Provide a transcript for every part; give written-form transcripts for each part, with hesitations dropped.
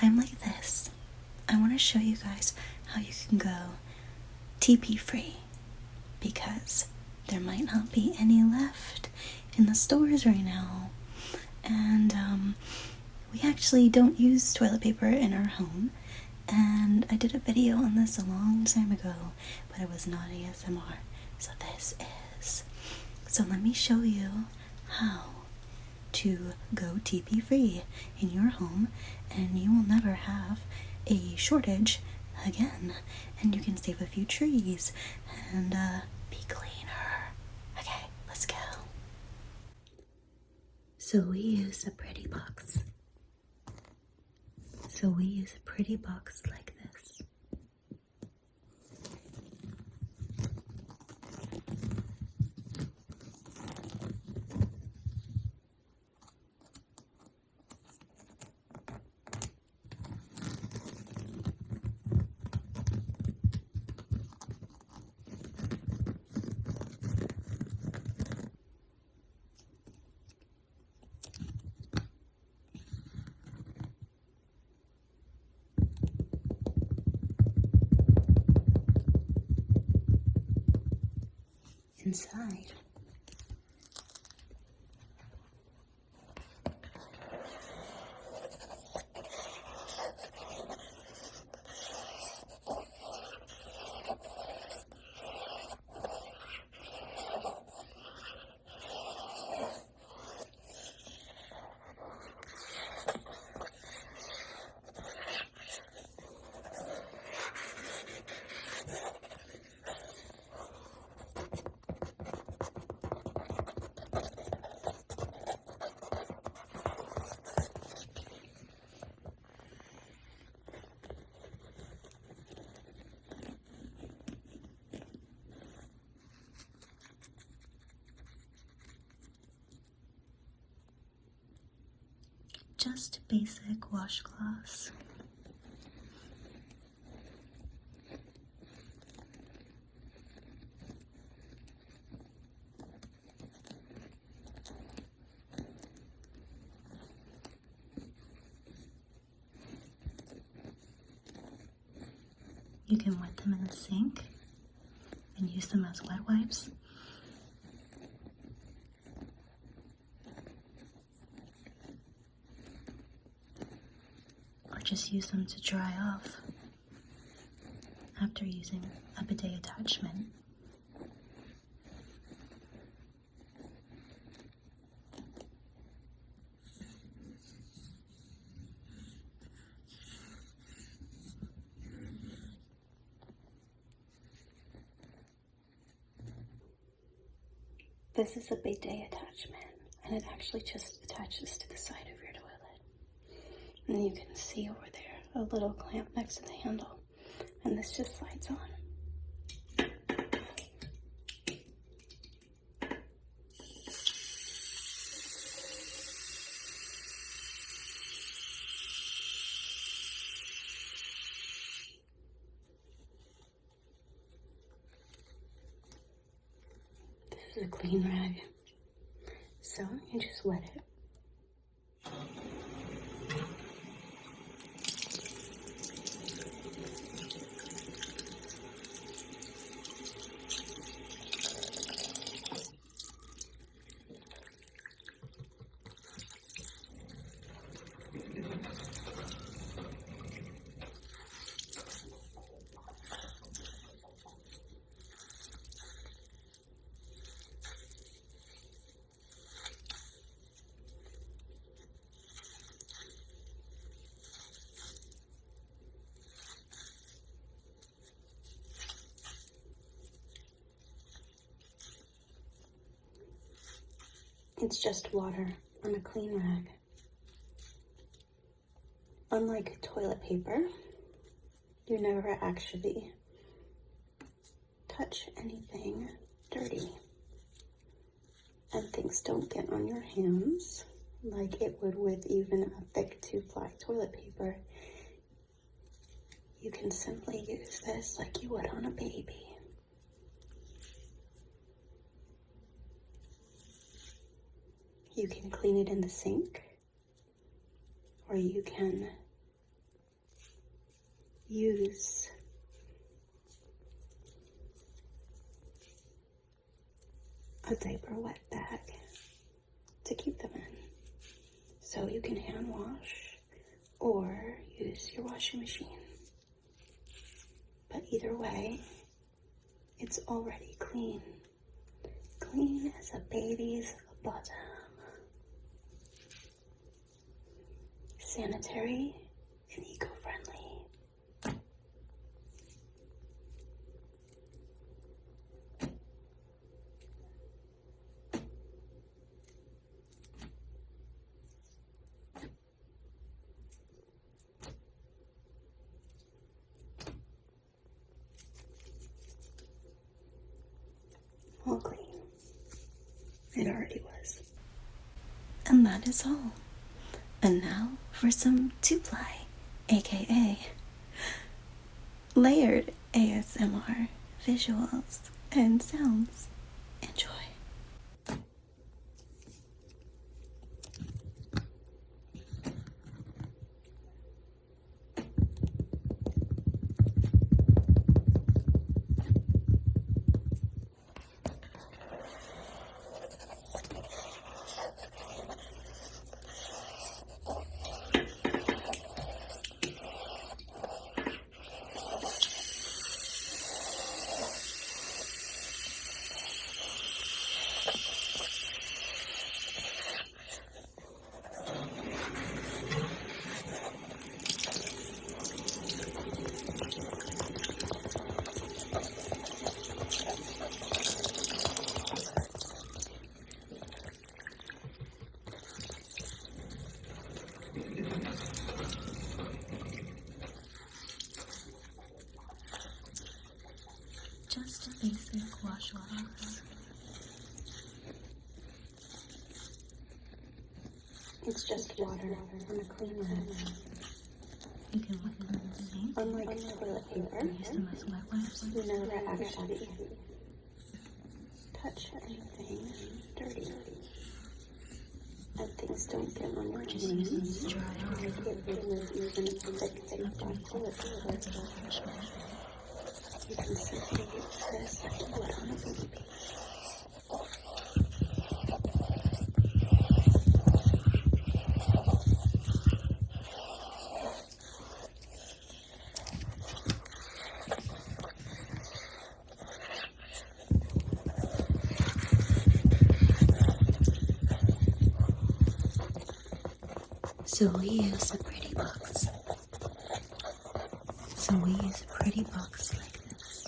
time like this, I want to show you guys how you can go TP free, because there might not be any left in the stores right now. And we actually don't use toilet paper in our home, and I did a video on this a long time ago, but it was not ASMR, so this is. So let me show you how to go TP free in your home, and you will never have a shortage again, and you can save a few trees and be cleaner. Okay, let's go. So we use a pretty box. Like this. Inside, just basic washcloths. You can wet them in the sink and use them as wet wipes. Or just use them to dry off after using a bidet attachment. This is a bidet attachment, and it actually just attaches to the side of your toilet. And you can see over there a little clamp next to the handle, and this just slides on. This is a clean rag, so you just wet it. It's just water on a clean rag. Unlike toilet paper, you never actually touch anything dirty, and things don't get on your hands like it would with even a thick 2-ply toilet paper. You can simply use this like you would on a baby. You can clean it in the sink, or you can use a diaper wet bag to keep them in. So you can hand wash or use your washing machine. But either way, it's already clean. Clean as a baby's bottom. Sanitary and eco-friendly. All clean. It already was. And that is all. And now for some two-ply, aka layered ASMR visuals and sounds. Enjoy. Just basic washcloths. It's just water and a clean rag. You can put them in the sink. Unlike toilet paper, use them as wet wipes. You never actually touch anything dirty. And things don't get on your hands. Dry off. Make it even thick black toilet paper. You can simply use this to put on a baby. So we use a pretty box. Like this.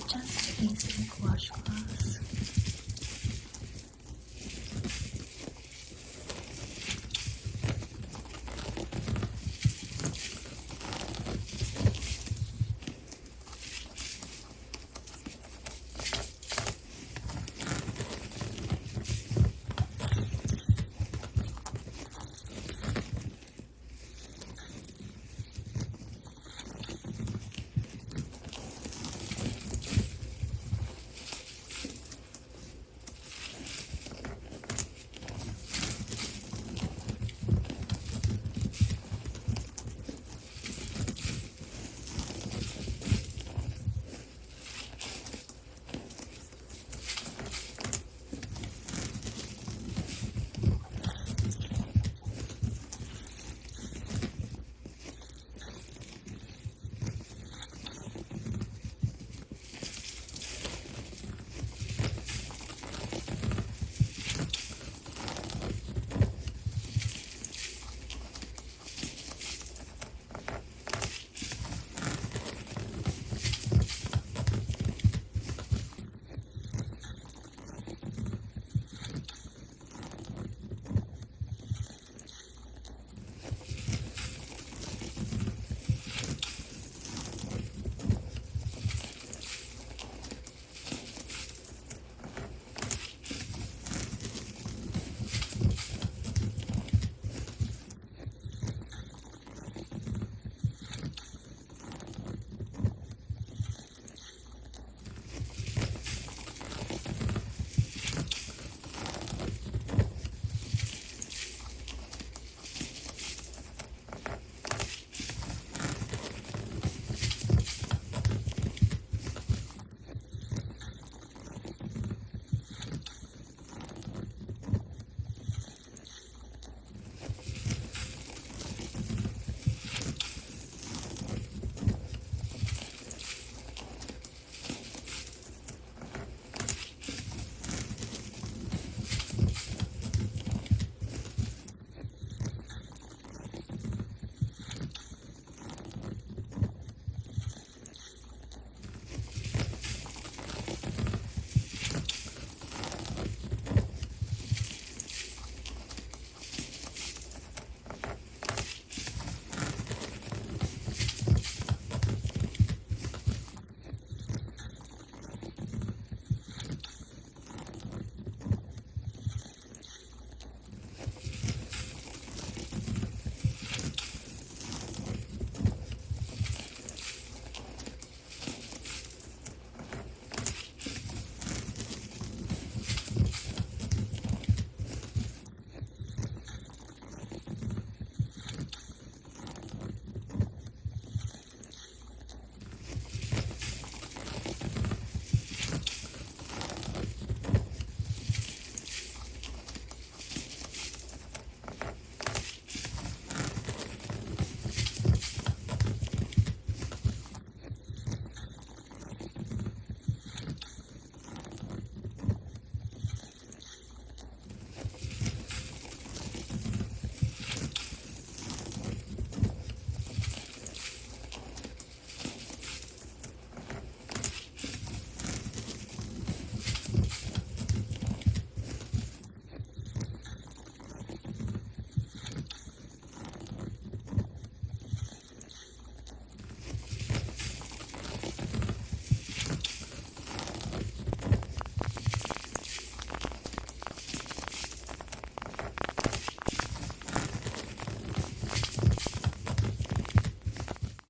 Just basic washcloths.